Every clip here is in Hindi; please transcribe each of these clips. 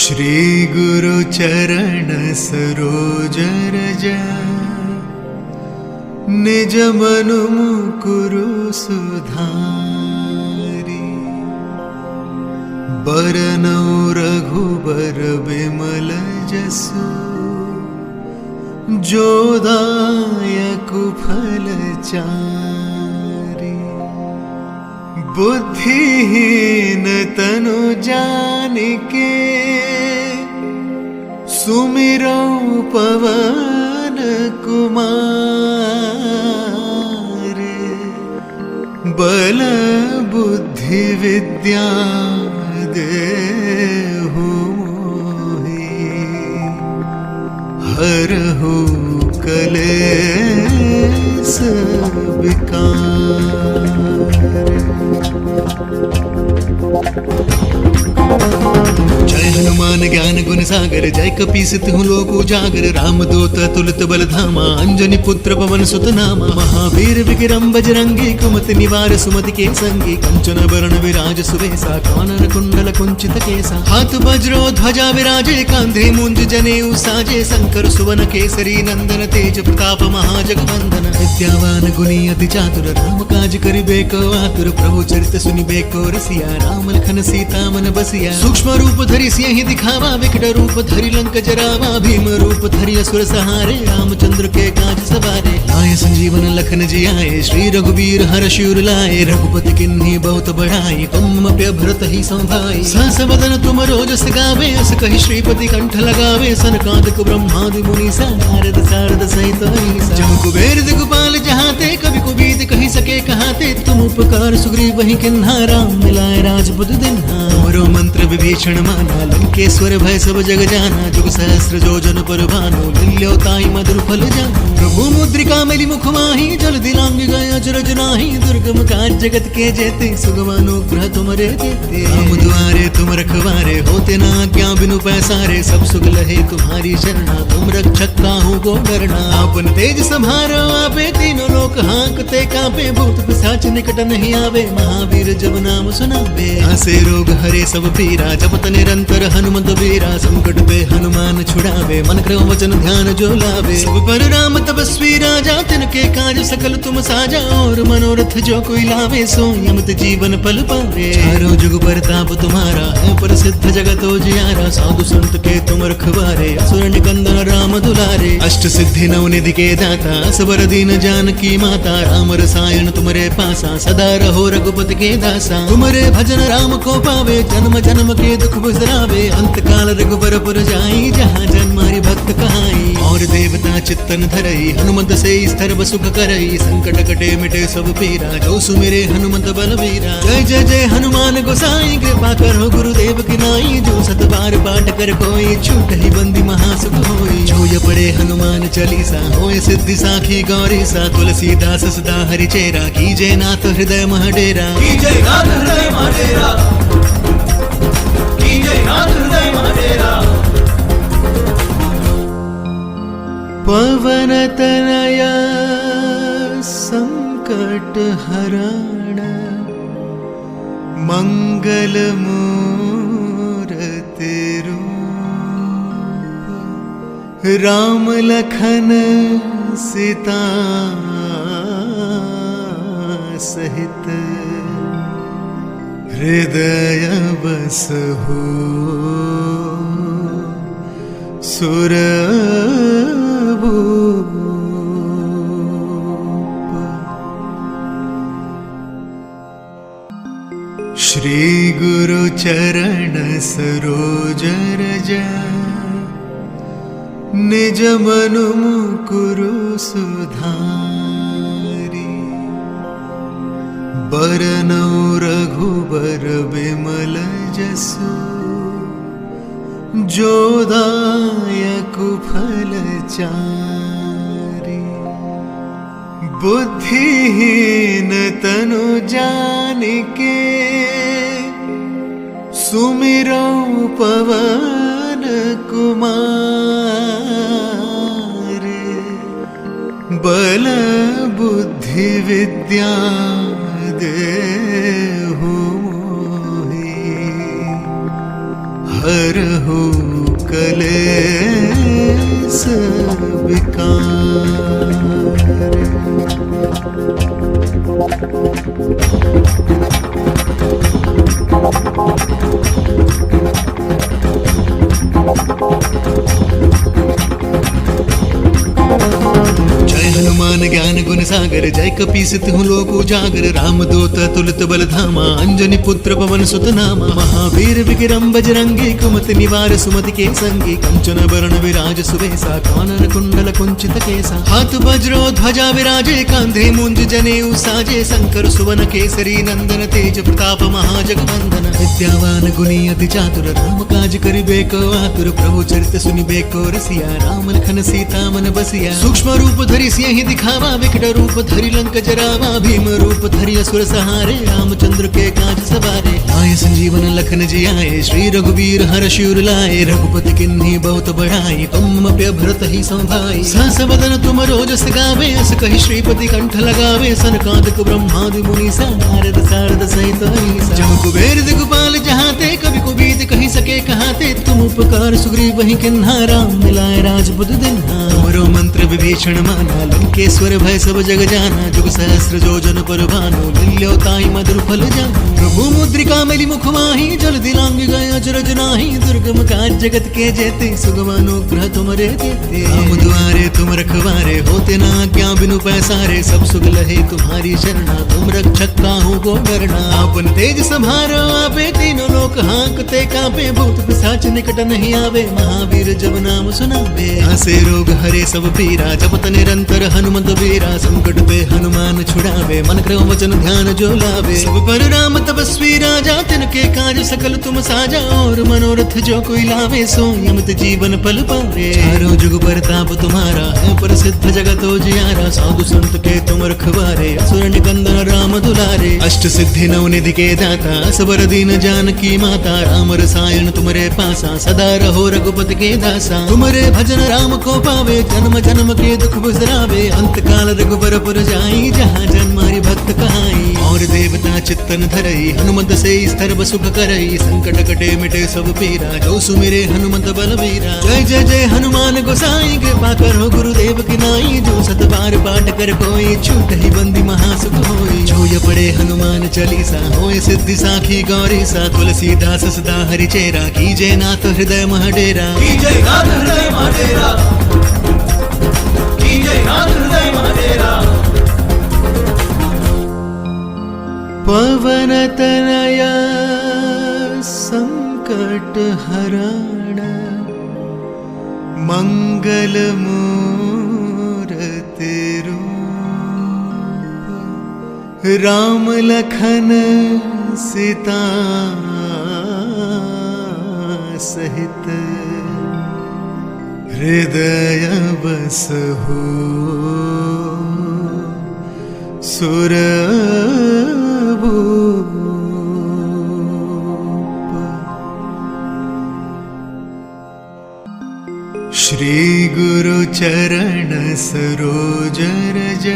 श्री गुरु चरण सरोज रज निज मनु मुकुरु सुधारी। बरनौ रघुबर बिमल जसु जो दायक फल चारि। बुद्धिहीन तनु जानिके सुमिरौ पवन कुमार। बल बुद्धि विद्या देहु मोहि हरहु कलेस विकार। जय हनुमान ज्ञान गुण सागर जय कपीस तिहु लोक उजागर। राम दूत तुलित बल धामा अंजनी पुत्र पवन सुत नामा। महावीर विक्रम बजरंगी कुमति निवार सुमति के संगी। कंचन वरण विराज सुवेसा कानन कुंडल कुंचित केसा। हाथ वज्रो ध्वजा विराजे कांधे मुंज जनेऊ साजे। शंकर सुवन केसरी नंदन तेज प्रताप महाजगवंदन। विद्यावान गुणी अति चातुर राम काज करिबे को आतुर। प्रभु चरित सुनिबे को रसिया राम लखन सीता मन बसिया। सूक्ष्म रूप धरि सिंह दिखावा विकट रूप धरि लंक जरावा। भीम रूप धरि असुर सहारे रामचंद्र के काज सवारे। आए संजीवन लखन जियाए श्री रघुवीर हर्ष उर लाए। रघुपति किन्ही बहुत बढ़ाई तुम प्रिय भरत ही संभाई। सहस वदन तुम रोजस गावे अस कहि श्रीपति कंठ लगावे। सनकादिक ब्रह्मादि मुनीसा नारद सारद सहित अहिसा। जम कुबेर दिगपाल जहाते कवि कुबीद कहि सके कहाते। तुम उपकार सुग्रीव वही किन्हा राम मिलाए राजपुत दिन्हा। तुमरो मंत्र विभीषण माना लंकेश्वर भय सब जग जाना। जुग सहस्र जो जन पर भानु लील्यो ताई मधुर फल जानु। प्रभु मुद्रिका मेली मुख माही जल दिलांग गए अचरज नाही। दुर्गम काज जगत के जेते सुगम अनुग्रह तुमरे जेते। राम दुआरे तुम रखवारे होते ना आज्ञा बिनु पैसारे। सब सुख लहे तुम्हारी शरणा तुम रक्षक काहू को डरना। आपन तेज सम्हारो आपे तीनों लोक हांकते कांपे। भूत पिशाच निकट नहीं आवे महावीर जब नाम सुनावे। आसे रोग हरे सब पीरा जपत निरंतर हनुमत वीरा। संकट पे हनुमान छुड़ावे मन क्रम वचन ध्यान जो लावे। सब पर राम तपस्वी राजा तिनके काज सकल तुम साजा। और मनोरथ जो कोई लावे सोई अमित जीवन फल पावे। चारों जुग परताप तुम्हारा है प्रसिद्ध जगत उजियारा। साधु संत के तुम रखवारे असुर निकंदन राम दुलारे। अष्ट सिद्धि नव निधि के दाता सबर दीन जानकी माता। राम रसायन तुमरे पासा सदा रहो रघुपति के दासा। तुमरे भजन राम को पावे जन्म जन्म के दुख बिसरावे। अंत काल रघुबर पुर जाई जहाँ जन्मारी भक्त कहाई। और देवता चित्तन धरई हनुमत से स्थिर सुख करई। संकट कटे मिटे सब पीरा जो सुमिरे हनुमत बलवीरा। जय जय जय हनुमान गोसाई कृपा करो गुरुदेव की नाई। जो सत बार पाठ कर कोई छूट ही बंदी महासुख होई। जो ये पढ़े हनुमान चालीसा होए सिद्धि साखी गौरी सा। तुलसीदास सदा हरि चेरा कीजय नाथ हृदय महडेरा। कीजय नाथ हृदय महडेरा। कीजय नाथ हृदय महडेरा। पवन तनया संकट हरण मंगल मूर्ति रूप। राम लखन सीता सहित हृदय बसहु सुरभूप। श्री गुरु चरण सरोज रज निज मनु मुकुरु सुधारी। बरनौ रघुबर बिमल जसु जो दायक फल चारि। बुद्धिहीन तनु जानिके सुमिरौ पवन कुमार। बल बुद्धि विद्या देहु मोहि हरहु कलेस जय हनुमान ज्ञान गुण सागर जय कपीसत हूँ लोक उजागर राम दूत तुलित बल धामा अंजनी पुत्र पवन सुत नामा महावीर विक्रम बजरंगी कुमति निवार सुमति के संगी कंचन वरण विराज सुबेसा कानन कुंडल कुंचित केसा हाथ वज्रो ध्वजा विराजे कांधे मुंज जनेऊ साजे शंकर सुवन केसरी नंदन तेज प्रताप महाजगवंदन विद्यावान गुणी अति चातुर राम काज करिबेको आतुर प्रभु चरित सुनिबेको रसिया राम लखन सीता मन बसिया सूक्ष्म रूप धरि सिंह दिखावा विकट रूप धरि लंक जरावा भीम रूप धरि असुर सहारे रामचंद्र के काज सवारे आए संजीवन लखन जियाए श्री रघुवीर हर्ष उर लाए रघुपति किन्ही बहुत बढ़ाई तुम प्य भरत ही संभाई सहस वदन तुम रोजस गावे अस कहि श्रीपति कंठ लगावे सनकादिक ब्रह्मादि मुनीसा नारद सारद सहित अहीसा जम कुबेर दिगपाल जहाते कवि कुबीत कहि सके कहाते तुम उपकार सुग्रीव वही किन्हा राम मिलाए राजपुत दिन्हा तुमरो मंत्र विभीषण माना लंकेश्वर भय सब जग जाना जुग सहस्र जोजन पर भानु लील्यो ताई मधुर फल जानु प्रभु मुद्रिका मिली मुख माही जल दिलांग गए अचरज नाही दुर्गम काज जगत के जेते सुगम अनुग्रह तुमरे देते राम दुआरे तुम रखवारे होते ना क्या बिनु पैसारे सब सुख लहे तुम्हारी शरणा तुम रक्षक काहू को डरना आपन तेज संभारो आपे तीनों लोक हांकते कांपे भूत पिशाच निकट नहीं आवे महावीर जब नाम सुनावे हंसे रोग हरे सब पीरा जपत निरंतर हनुमत वीरा संकट पे हनुमान छुड़ावे मन क्रम वचन ध्यान जो लावे सब पर राम तपस्वी राजा तिनके काज सकल तुम साजा और मनोरथ जो कोई लावे सो यमत जीवन पल पावे चारों जुग परताप तुम्हारा है प्रसिद्ध जगत उजियारा साधु संत के तुम रखवारे असुर निकंदन राम दुलारे अष्ट सिद्धि नव निधि के दाता सबर दीन जानकी माता राम रसायन तुमरे पासा सदा रहो रघुपति के दासा तुमरे भजन राम को पावे जन्म जन्म के दुख बिसरावे अंत काल रघुबर पुर जाई जहाँ जन्मारी भक्त कहाई और देवता चित्तन धरई हनुमत से सर्व सुख करई संकट कटे मिटे सब पीरा जो सुमिरे हनुमत बलवीरा जय जय जय हनुमान गोसाई कृपा करो गुरुदेव की नाई जो सत बार पाठ कर कोई छूट ही बंदी महासुख होई जो ये पढ़े हनुमान चालीसा होए सिद्धि साखी गौरी सा तुलसीदास सदा हरि चेरा कीजय नाथ हृदय महडेरा कीजय नाथ हृदय महडेरा कीजय नाथ हृदय महडेरा पवन तनया संकट हरण मंगल मूर्ति रूप राम लखन सीता सहित हृदय बसहु सुरभूप श्री गुरु चरण सरोज रज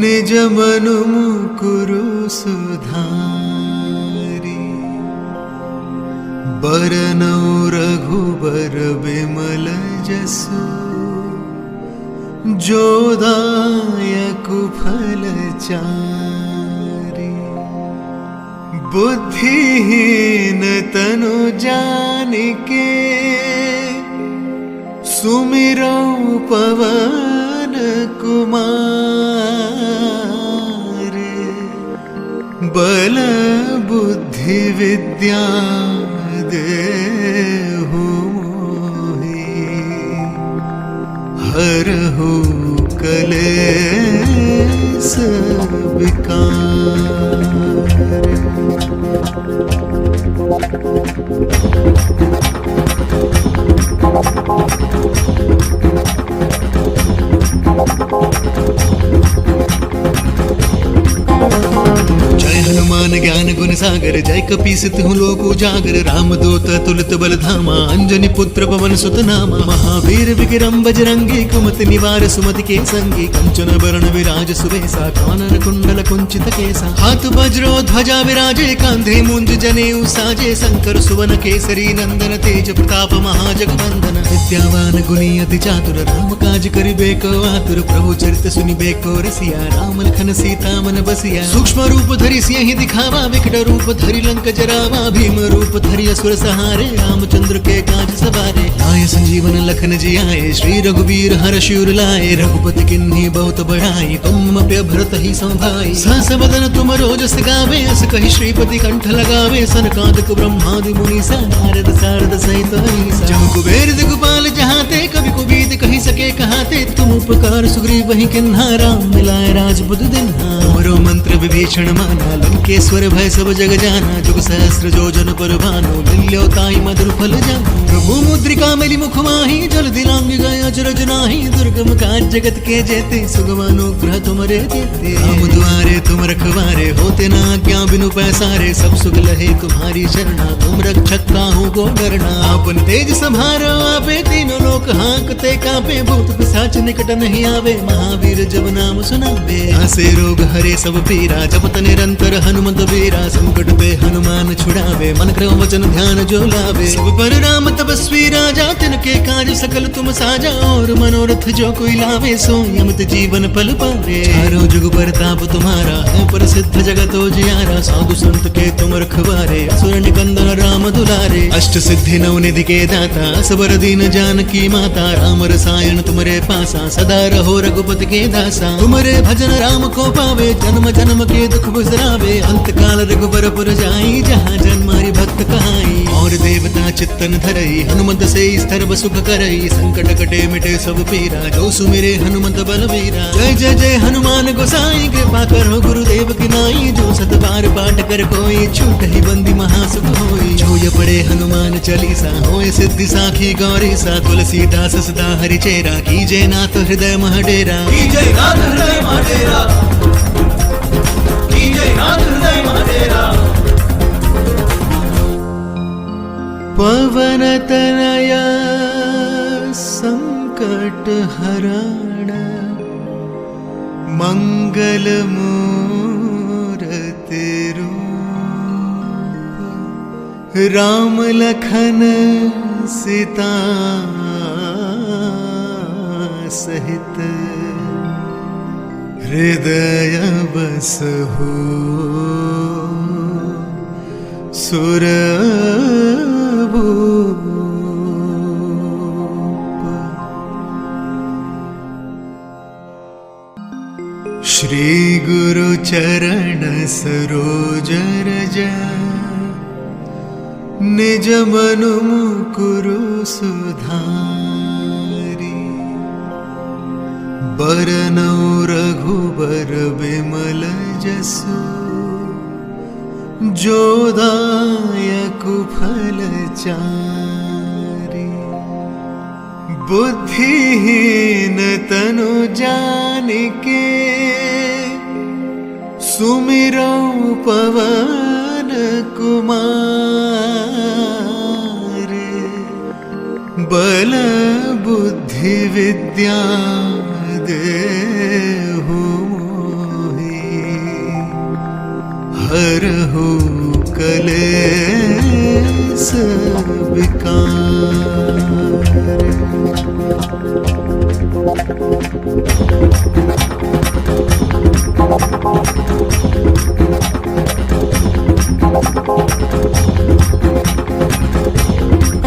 निज मनु मुकुरु सुधारी बरनौ रघुबर बिमल जसु जो दायक फल चारि बुद्धिहीन तनु जानिके सुमिरौ पवन कुमार बल बुद्धि विद्या देहु हरहु कलेस विकार जय हनुमान ज्ञान गुण गुण सागर जय कपीस तिहु लोक उजागर राम दूत तुलित बल धामा अंजनी पुत्र पवन सुत नामा महावीर विक्रम बजरंगी कुमति निवार सुमति के संगी कंचन वरण विराज सुबेसा कानन कुंडल कुंचित केसा हाथ वज्रो ध्वजा विराजे कांधे मुंज जनेऊ साजे शंकर सुवन केसरी नंदन तेज प्रताप महाजगवंदन विद्यावान गुणी अति चातुर राम काज करिबे को आतुर प्रभु चरित सुनिबे को रसिया राम लखन सीता मन बसिया सूक्ष्म रूप धरि सिंह दिखावा विकट रूप धरि लंक जरावा भीम रूप धरि असुर सहारे रामचंद्र के काज सवारे आय संजीवन लखन जी आए श्री रघुवीर हर शिवर लाए रघुपति किन्हीं बहुत बढ़ाई तुम पे भरत ही संभाई सहस बदन तुम रोजस गावे अस कहि श्रीपति कंठ लगावे सनकादिक ब्रह्मादि मुनीसा नारद सारद सहित अहिसा जम कुबेर दिगपाल जहाते कवि कुबीत कहि सके कहाते तुम उपकार सुग्रीव वही किन्हा राम मिलाए राजपुत दिन्हा तुमरो मंत्र विभीषण माना लंकेश्वर भय सब जग जाना जुग सहस्र जोजन पर भानु मिल्यो ताई मधुर फल जानु प्रभु मुद्रिका मेली मुख माही जल दिलांग गए अचरज नाही दुर्गम काज जगत के जेते सुगम अनुग्रह तुमरे देते राम द्वारे तुम रखवारे होते ना आज्ञा बिनु पैसारे सब सुख लहे तुम्हारी शरणा तुम रक्षक काहू को डरना आपन तेज संभारो आपे तीनों लोक हांकते कापे भूत पिशाच निकट नहीं आवे महावीर जब नाम सुनावे हंसे रोग हरे सब पीरा जपत निरंतर हनुमंत वीरा संकट पे हनुमान छुड़ावे मन क्रम वचन ध्यान जो लावे सब पर राम तपस्वी राजा तिनके काज सकल तुम साजा और मनोरथ जो कोई लावे सो यमत जीवन पल पावे चारों जुग परताप तुम्हारा है प्रसिद्ध जगत जियारा साधु संत के तुम रखवारे असुर निकंदन राम दुलारे अष्ट सिद्धि नव निधि के दाता सबर दीन जानकी माता राम रसायन तुमरे पासा सदा रहो रघुपति के दासा तुमरे भजन राम को पावे जन्म जन्म के दुख बिसरावे अंत काल रघुबर पुर जाई जहाँ जन्मारी भक्त कहाई और देवता चित्तन धरई हनुमंत से स्तर सुख करई संकट कटे मिटे सब पीरा जो सुमिरे हनुमंत बलवीरा जय जय जय हनुमान गोसाई कृपा करो गुरुदेव की नाई जो सत बार पाठ कर कोई छूट ही बंदी महासुख होई जो ये पढ़े हनुमान चालीसा होए सिद्धि साखी गौरी सा तुलसीदास सदा हरि चेरा कीजे नाथ हृदय महडेरा कीजय नाथ हृदय महाडेरा कीजय नाथ हृदय महाडेरा पवन तनया संकट हरण मंगल मूर्ति रूप राम लखन सीता सहित हृदय बसहु सुरभूप श्री गुरु चरण सरोज रज निज मनु मुकुरु सुधारी बरनौ रघुबर बिमल जसु जो दायकु फल चारि बुद्धिहीन तनु जानिके सुमिरौ पवन कुमार बल बुद्धि विद्या देहु हरहु कलेस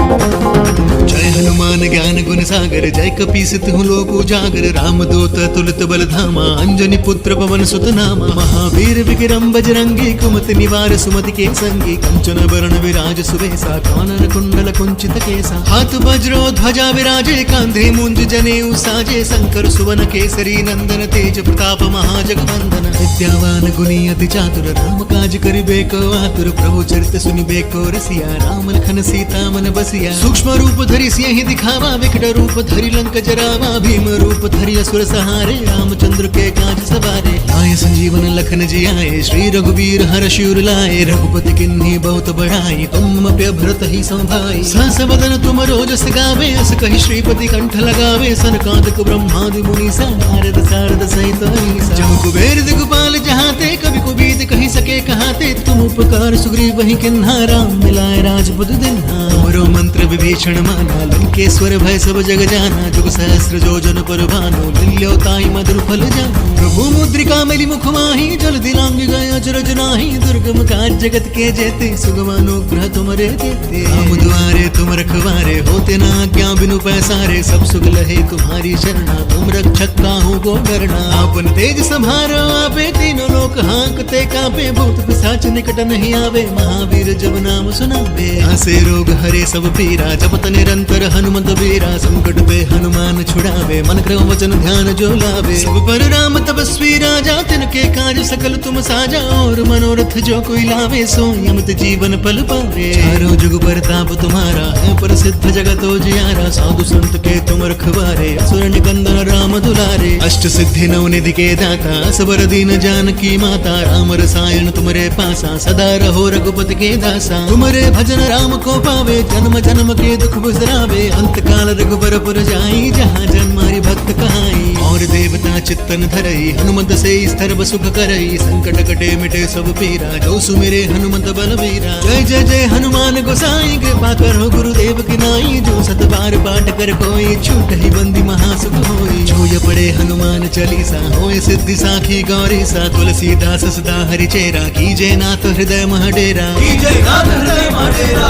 जय हनुमान ज्ञान गुण सागर जय कपीस तिहु लोक उजागर राम दूत तुलित बल धामा अंजनी पुत्र पवन सुत नामा महावीर विक्रम बजरंगी कुमति निवार सुमति के संगी कंचन वरण विराज सुबेसा कानन कुंडल कुंचित केसा हाथ वज्रो ध्वजा विराजे कांधे मुंज जनेऊ साजे शंकर सुवन केसरी नंदन तेज प्रताप महाजगवंदन विद्यावान गुणी अति चातुर राम काज करिबे को आतुर प्रभु चरित सुनिबे को रसिया राम लखन सीता मन बसिया सूक्ष्म रूप धरि सिंह दिखावा विकट रूप धरि लंक जरावा भीम रूप धरि असुर सहारे रामचंद्र के काज सवारे आय संजीवन संजीवन लखन जियाए, श्री रघुवीर हर शिवर लाए। रघुपति किन्हीं बहुत बढ़ाई, तुम भरत ही संभाई। सहस बदन तुम रोजस गावे, अस कहि श्रीपति कंठ लगावे। सनकादिक ब्रह्मादि मुनीसा, नारद सारद सहित अहीसा। जम कुबेर दिगपाल जहाते, कवि कुबीत कहि सके कहाते। तुम उपकार सुग्रीव वही किन्हा, राम मिलाए राजपद दिन्हा। तुमरो मंत्र विभीषण माना, लंकेश्वर भय सब जग जाना। जुग सहस्र जोजन पर भानु, लील्यो ताई मधुर फल जानु। प्रभु मुद्रिका मेली मुख माही, जल दिलांग गए अचरज नाही। दुर्गम काज जगत के जेते, सुगम अनुग्रह तुमरे देते। राम दुआरे तुम रखवारे, होते ना आज्ञा बिनु पैसारे। सब सुख लहे तुम्हारी शरणा, तुम रक्षक काहू को डरना। आपन तेज सम्हारो आपे, तीनों लोक हांकते कापे। भूत पिशाच निकट नहीं आवे, महावीर जब नाम सुनावे। हंसे रोग हरे सब पीरा, जपत निरंतर हनुमत वीरा। संकट पे हनुमान छुड़ावे, मन क्रम वचन ध्यान जो लावे। सब पर राम तपस्वी राजा, तिनके काज सकल तुम साजा। और मनोरथ जो कोई लावे, सो यमत जीवन पल पावे। चारों जुग परताप तुम्हारा, है प्रसिद्ध जगत उजियारा। साधु संत के तुम रखवारे, असुर निकंदन राम दुलारे। अष्ट सिद्धि नव निधि के दाता, असबर दीन जानकी माता। राम रसायन तुमरे पासा, सदा रहो रघुपति के दासा। तुमरे भजन राम को पावे, जन्म जन्म के दुख बिसरावे। अंत काल रघुबर पुर जाई, जहाँ जन्मारी भक्त कहाई। और देवता चित्तन धरई, हनुमत से स्तर सुख करई। संकट कटे मिटे सब पीरा, जो सुमिरे हनुमत बलवीरा। जय जय जय हनुमान गोसाई, कृपा करो गुरुदेव की नाई। जो सत बार पाठ कर कोई, छूट ही बंदी महासुख होई। जो ये पढ़े हनुमान चालीसा, होए सिद्धि साखी गौरी सा। तुलसीदास सदा हरि चेरा, कीजे नाथ हृदय मह डेरा। कीजय नाथ हृदय मह डेरा,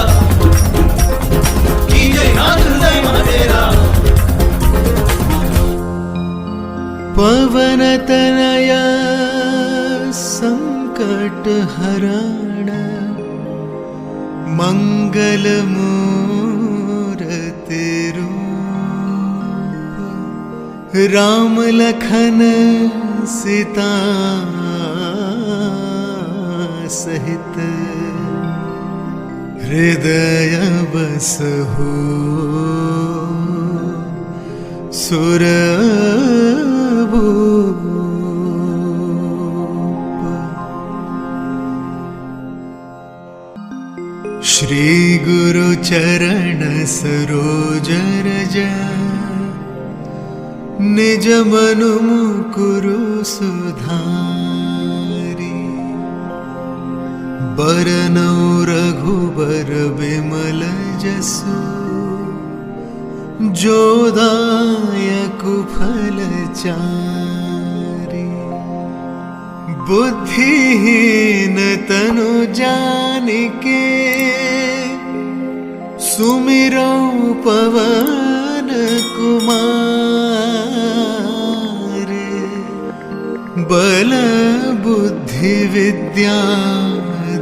कीजय नाथ हृदय मह डेरा। पवन तनया संकट हरण, मंगल मूरति रूप। राम लखन सीता सहित, हृदय बसहु सुरभूप। श्री गुरु चरण सरोज रज, निज मनु मुकुरु सुधारी। बरनौ रघुबर बिमल जसु, जो दायकु फल चारि। बुद्धिहीन तनु जानिके, सुमिरौ पवन कुमार। बल बुद्धि विद्या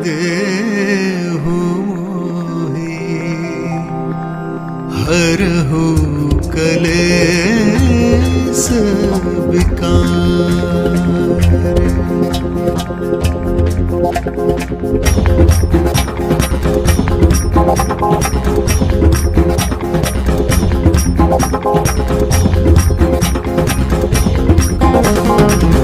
देहु मोहि, हरहु कलेस विकार।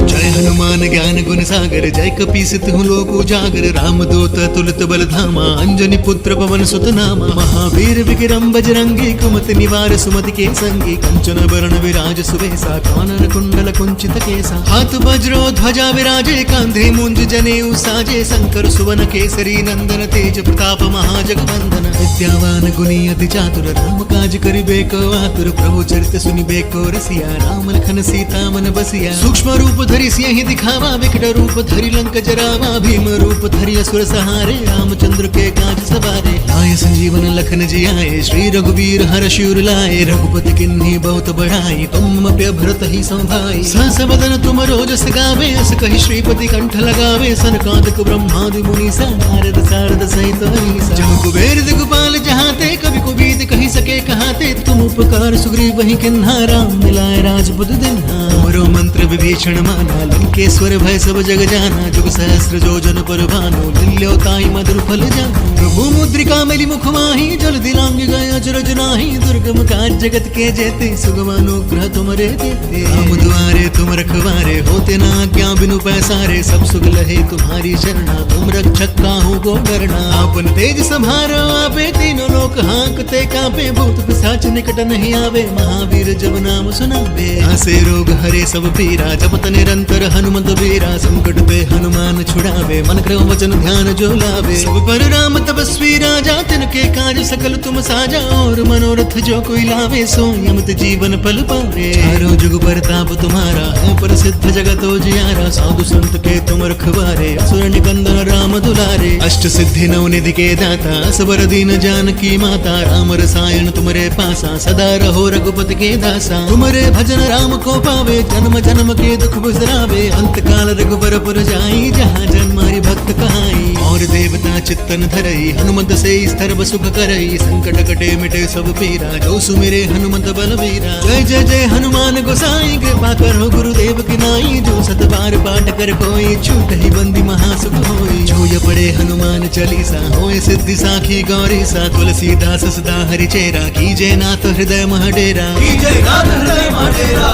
जय हनुमान ज्ञान गुण सागर, जय कपीसित हूँ लोक उजागर। राम दूत तुलित बल धामा, अंजनी पुत्र पवन सुत नामा। महावीर विक्रम बजरंगी, कुमति निवार सुमति के संगी। कंचन बरण विराज सुवेसा, कानन कुंडल कुंचित केसा। हाथ वज्रो ध्वजा विराजे, कांधे मुंज जनेऊ साजे। शंकर सुवन केसरी नंदन, तेज प्रताप महाजगवंदन। विद्यावान गुणी अति चातुर, राम काज करिबे को आतुर। प्रभु चरित सुनिबे को रसिया, राम लखन सीता मन बसिया। सूक्ष्म रूप धरि सिंह दिखावा, विकट रूप धरि लंक जरावा। भीम रूप धरि असुर सहारे, रामचंद्र के काज सवारे। आय संजीवन लखन जियाए, श्री रघुवीर हर शिवर लाए। रघुपति किन्हीं बहुत बढ़ाई, तुम भरत ही संभाई। सहस बदन तुम रोजस गावे, अस कहि श्रीपति कंठ लगावे। सनकादिक ब्रह्मादि मुनीसा, नारद सारद सहित अहीसा। जम कुबेर दिगपाल जहाते, कवि कुबीत कहि सके कहाते। तुम उपकार सुग्रीव वही किन्हा राम मिलाए राजपुत दिन्हा तुमरो मंत्र विभीषण माना लंकेश्वर भय सब जग जाना जुग सहस्र जोजन पर भानु लील्यो ताई मधुर फल जाना प्रभु मुद्रिका मिली मुख माही जल दिलांग गए अजरज नाही दुर्गम काज जगत के जेते सुगम अनुग्रह तुमरे देते राम द्वारे तुम रखवारे होते ना क्या बिनु पैसारे सब सुख लहे तुम्हारी शरणा तुम रक्षक काहू को डरना आपन तेज संहारो आपे तीनों लोक हाँकते कांपे भूत पिशाच निकट नहीं आवे महावीर जब नाम सुनावे आसे रोग हरे सब पीरा जपत निरंतर हनुमंत वीरा संकट पे हनुमान छुड़ावे मन क्रम वचन ध्यान जो लावे सब पर राम तपस्वी राजा तिनके काज सकल तुम साजा और मनोरथ जो कोई लावे सो यमत जीवन पल पावे चारों जुग परताप तुम्हारा है प्रसिद्ध जगत जियारा साधु संत के तुम रखवारे असुर निकंदन राम दुलारे अष्ट सिद्धि नव निधि के दाता असबर दीन जानकी माता राम रसायन तुमरे पासा सदा रहो रघुपति के दासा तुमरे भजन राम को पावे जन्म जन्म के दुख बिसरावे अंत काल रघुबर पुर जाई जहाँ जन्मारी भक्त कहाई और देवता चित्तन धरई हनुमंत से सर्व सुख करई संकट कटे मिटे सब पीरा जो सुमिरे हनुमंत बलवीरा जय जय जय हनुमान गोसाई कृपा करो गुरुदेव की नाई जो सत बार पाठ कर कोई छूट ही बंदी महासुख होई जो ये पढ़े हनुमान चालीसा होए सिद्धि साखी गौरी सा तुलसीदास सदा हरि चेरा कीजे नाथ हृदय महडेरा कीजय नाथ हृदय महाडेरा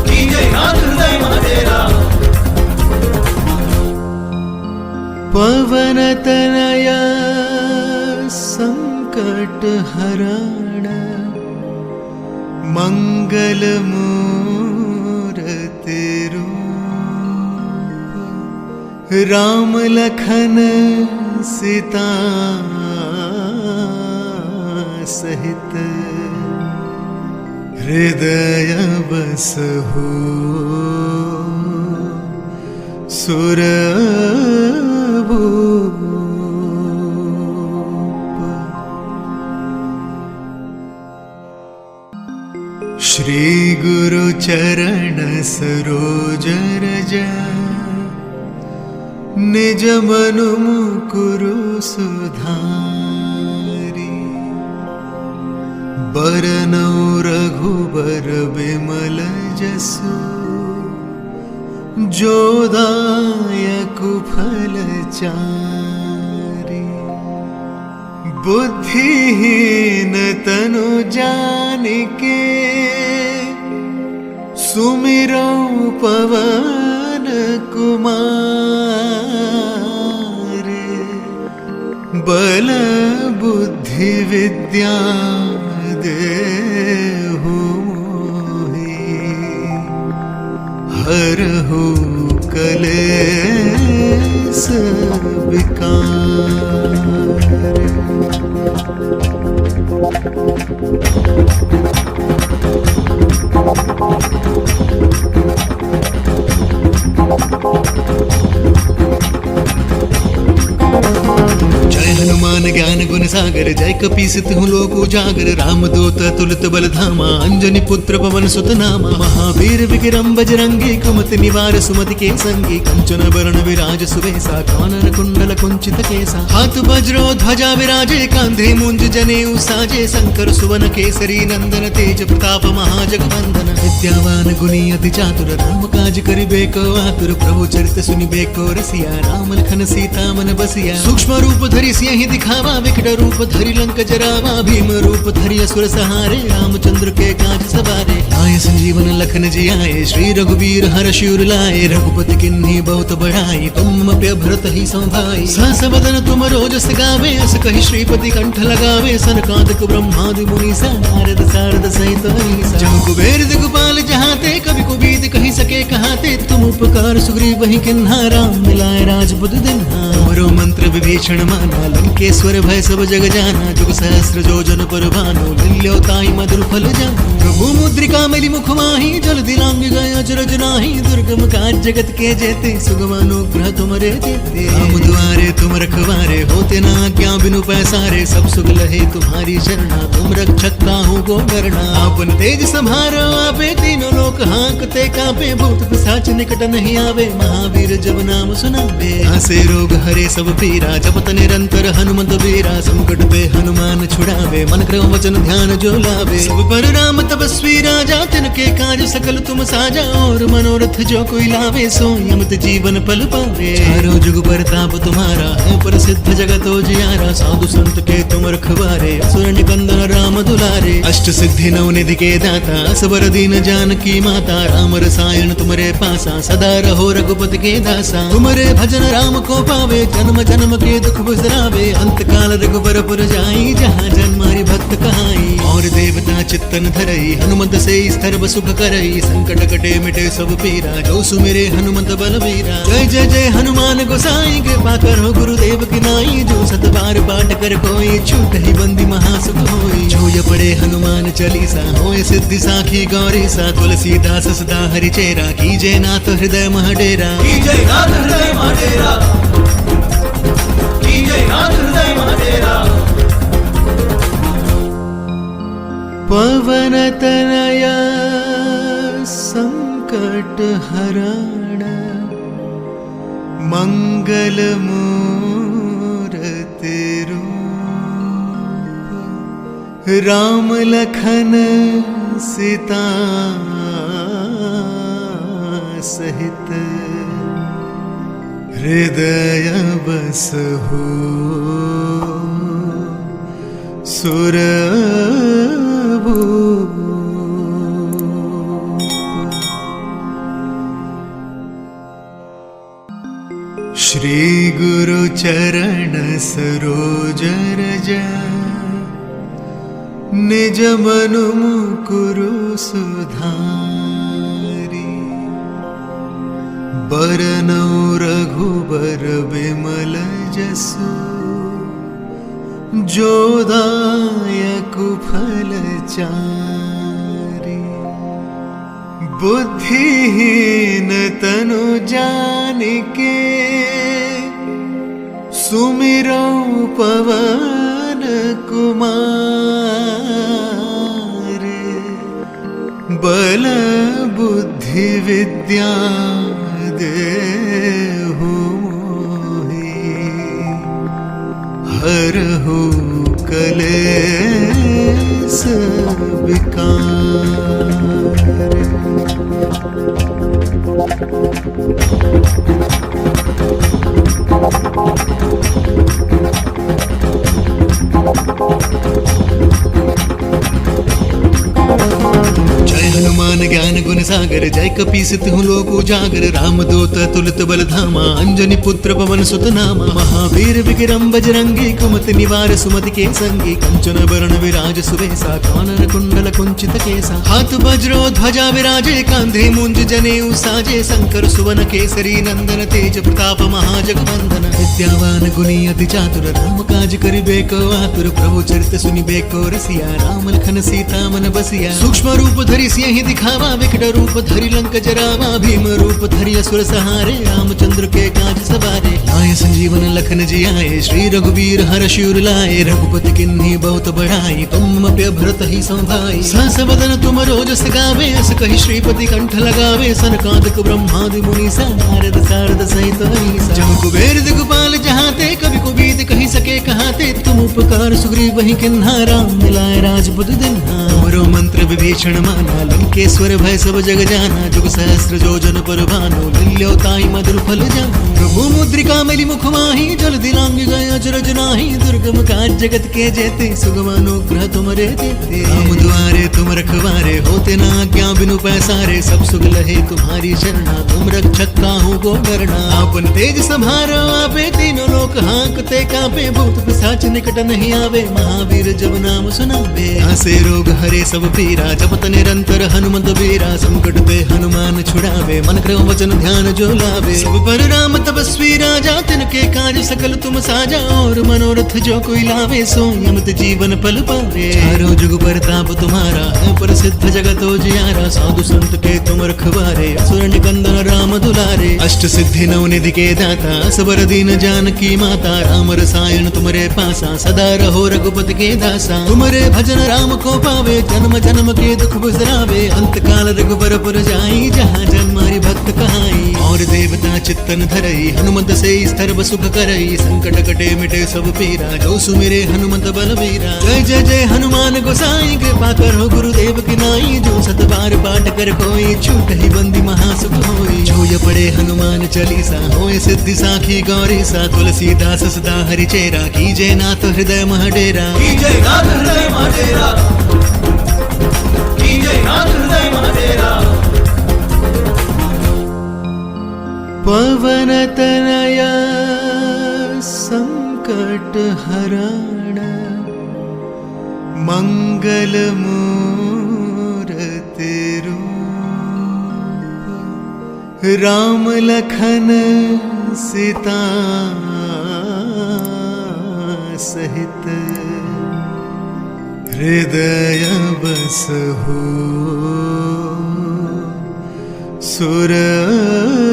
कीजय नाथ हृदय महाडेरा पवन तनया संकट हरण मंगल मूर्ति रूप राम लखन सीता सहित हृदय बसहु सुरभूप श्री गुरु चरण सरोज रज निज मनु मुकुरु सुधारी बरनौ रघुबर बिमल जसु जो दायकु फल चारि बुद्धिहीन तनु जानिके सुमिरौ पवन कुमार बल बुद्धि विद्या देहु हरहु कलेस विकार जय हनुमान ज्ञान गुण सागर जय कपीसित हूँ लोक उजागर राम दूत तुलित बल धामा अंजनी पुत्र पवन सुत नामा महावीर विक्रम बजरंगी कुमति निवार सुमति के संगी कंचन वरण विराज सुवेसा कानन कुंडल कुंचित केसा हाथ वज्रो ध्वजा विराजे कांधे मुंज जनेऊ साजे शंकर सुवन केसरी नंदन तेज प्रताप महाजगवंदन विद्यावान गुणी अति चातुर राम काज करिबे को आतुर प्रभु चरित सुनिबे को रसिया राम लखन सीता मन बसिया सूक्ष्म रूप धरि सियहि दिखावा विकट रूप धरि लंक जरावा भीम रूप धरि असुर सहारे रामचंद्र के काज सवारे आए संजीवन लखन जियाए श्री रघुवीर हर्ष उर लाए रघुपति किन्हीं बहुत बढ़ाई तुम प्रिय भरत ही संभाई सहस बदन तुम रोजस गावे अस कहि श्रीपति कंठ लगावे सनकादिक ब्रह्मादि मुनीसा नारद सारद सहित अहीसा जहाँ कुबेर दिगपाल जहाते कवि कुबीद कहि सके कहाते तुम उपकार सुग्रीव वही किन्हा राम मिलाए राजपुत दिन्हा तुमरो मंत्र विभीषण माना लंकेश्वर भय सब जग जाना जुग सहस्र जोजन पर भानु लील्यो ताई मधुर फल जाना प्रभु मुद्रिका मिली मुख माही जल दिलांग गए अजरज नाही दुर्गम काज जगत के जेते सुगम अनुग्रह तुमरे देते राम द्वारे तुम रखवारे होते ना क्या बिनु पैसारे सब सुख लहे तुम्हारी शरणा तुम रक्षक काहू को डरना आपन तेज संहारो आपे तीनों लोक हाँकते कांपे भूत पिशाच निकट निकट नहीं आवे, महावीर जब नाम सुनावे। आसे रोग हरे सब पीरा, जपत निरंतर हनुमत बीरा। संकट पे हनुमान छुड़ावे, मन क्रम वचन ध्यान जो लावे। सब पर राम तपस्वी राजा, तिनके काज सकल तुम साजा। और मनोरथ जो कोई लावे, सो यमत जीवन पल पावे। चारों जुग परताप तुम्हारा, है प्रसिद्ध जगत उजियारा। साधु संत के तुम रखवारे, असुर निकंदन राम दुलारे। अष्ट सिद्धि नव निधि के दाता, असबर दीन जानकी माता। राम रसायन तुम्हारे पासा, सदा रहो रघुपति के दासा। तुम्हारे भजन राम को पावे, जन्म जन्म के दुख बिसरावे। अंत काल रघुबर पुर जाई, जहाँ जन्मारी भक्त कहाई। और देवता चित्तन धरई, हनुमत से सर्व सुख करई। संकट कटे मिटे सब पीरा, जो सुमिरे हनुमत बलवीरा। जय जय जय हनुमान गोसाई, कृपा करो गुरुदेव की नाई। जो सत बार पाठ कर कोई, छूट ही बंदी महासुख होई। जो ये पढ़े हनुमान चालीसा, होए सिद्धि साखी गौरी सा। तुलसीदास सदा हरि चेरा, कीजे नाथ हृदय मह डेरा। कीजय नाथ हृदय मह डेरा, कीजय नाथ हृदय मह डेरा। पवन तनया संकट हरण, मंगल मूर्ति रूप। राम लखन सीता सहित, हृदय बसहु सुरभूप। श्री गुरु चरण सरोज रज, निज मनु मुकुरु सुधारी। बरनौ रघुबर बिमल जसु, जो दायकु फल चारि। बुद्धिहीन तनु जानिके, सुमिरौ पवन कुमार। बल बुद्धि विद्या देहु मोहि, हरहु कलेस विकार। जय हनुमान ज्ञान गुण सागर, जय कपीस तिहु लोक उजागर। राम दूत तुलित बल धामा, अंजनी पुत्र पवन सुत नामा। महावीर विक्रम बजरंगी, कुमति निवार सुमति के संगी। कंचन वरण विराज सुबेसा, कानन कुंडल कुंचित केसा। हाथ वज्रो ध्वजा विराजे, कांधे मुंज जनेऊ साजे। शंकर सुवन केसरी नंदन, तेज प्रताप महाजगवंदन। विद्यावान गुणी अति चातुर, राम काज करिबे को आतुर। प्रभु चरित सुनिबे को रसिया, राम लखन सीता मन बसिया। सूक्ष्म रूप धरि सिंह दिखावा, विकट रूप धरि लंक जरावा। भीम रूप धरि असुर सहारे, रामचंद्र के काज सवारे। आए संजीवन लखन जियाए, श्री रघुवीर हर्ष उर लाए। रघुपति किन्ही बहुत बढ़ाई, तुम प्य भरत ही संभाई। सहस वदन तुम रोजस गावे, अस कहि श्रीपति कंठ लगावे। सनकादिक ब्रह्मादि मुनीसा, नारद सारद सहित अहीसा। जम कुबेर दिगपाल जहाते, कवि कुबीद कहि सके कहाते। तुम उपकार सुग्रीव वही किन्हा, राम मिलाए राजपुत दिन्हा। तुमरो मंत्र विभीषण माना, लंकेश्वर भय सब जग जाना। जुग सहस्र जोजन पर भानु, लील्यो ताई मधुर फल जानु। प्रभु मुद्रिका मिली मुख माही, जल दिलांग गए अचरज नाही। दुर्गम काज जगत के जेते, सुगम अनुग्रह तुमरे देते। राम द्वारे तुम रखवारे, होते ना आज्ञा बिनु पैसारे। सब सुख लहे तुम्हारी शरणा, तुम रक्षक काहू को डरना। आपन तेज संभारो आपे, तीनों लोक हांकते कांपे। भूत पिशाच निकट नहीं आवे, महावीर जब नाम सुनावे। आसे रोग हरे सब पीरा, जपत निरंतर हनुमत बीरा। संकट पे हनुमान छुड़ावे, मन क्रम वचन ध्यान जो लावे। सब पर राम तपस्वी राजा, तिनके काज सकल तुम साजा। और मनोरथ जो कोई लावे, सो यमत जीवन पल पावे। चारों जुग परताप तुम्हारा, है प्रसिद्ध जगत उजियारा। साधु संत के तुम रखवारे, असुर निकंदन राम दुलारे। अष्ट सिद्धि नव निधि के दाता, असबर दीन जानकी माता। राम रसायन तुम्हारे पासा, सदा रहो रघुपति के दासा। तुम्हारे भजन राम को पावे, जन्म जन्म के दुख बिसरावे। अंत काल रघुबर पुर जाई, जहाँ जन्मारी भक्त कहाई। चित्तन धरई हनुमंत से सर्व सुख करई संकट कटे मिटे सब पीरा जो सुमिरे हनुमंत बलवीरा। जय जय जय हनुमान गोसाई कृपा करो गुरुदेव की नाई जो सत बार पाठ कर कोई छूट ही बंदी महासुख होई। जो ये पढ़े हनुमान चालीसा होए सिद्धि साखी गौरी सा तुलसीदास सदा हरि चेरा कीजे नाथ हृदय मह डेरा। कीजय नाथ हृदय मह डेरा, कीजय नाथ हृदय मह डेरा। पवन तनया संकट हरण मंगल मूर्ति रूप राम लखन सीता सहित हृदय बसहु सुरभूप।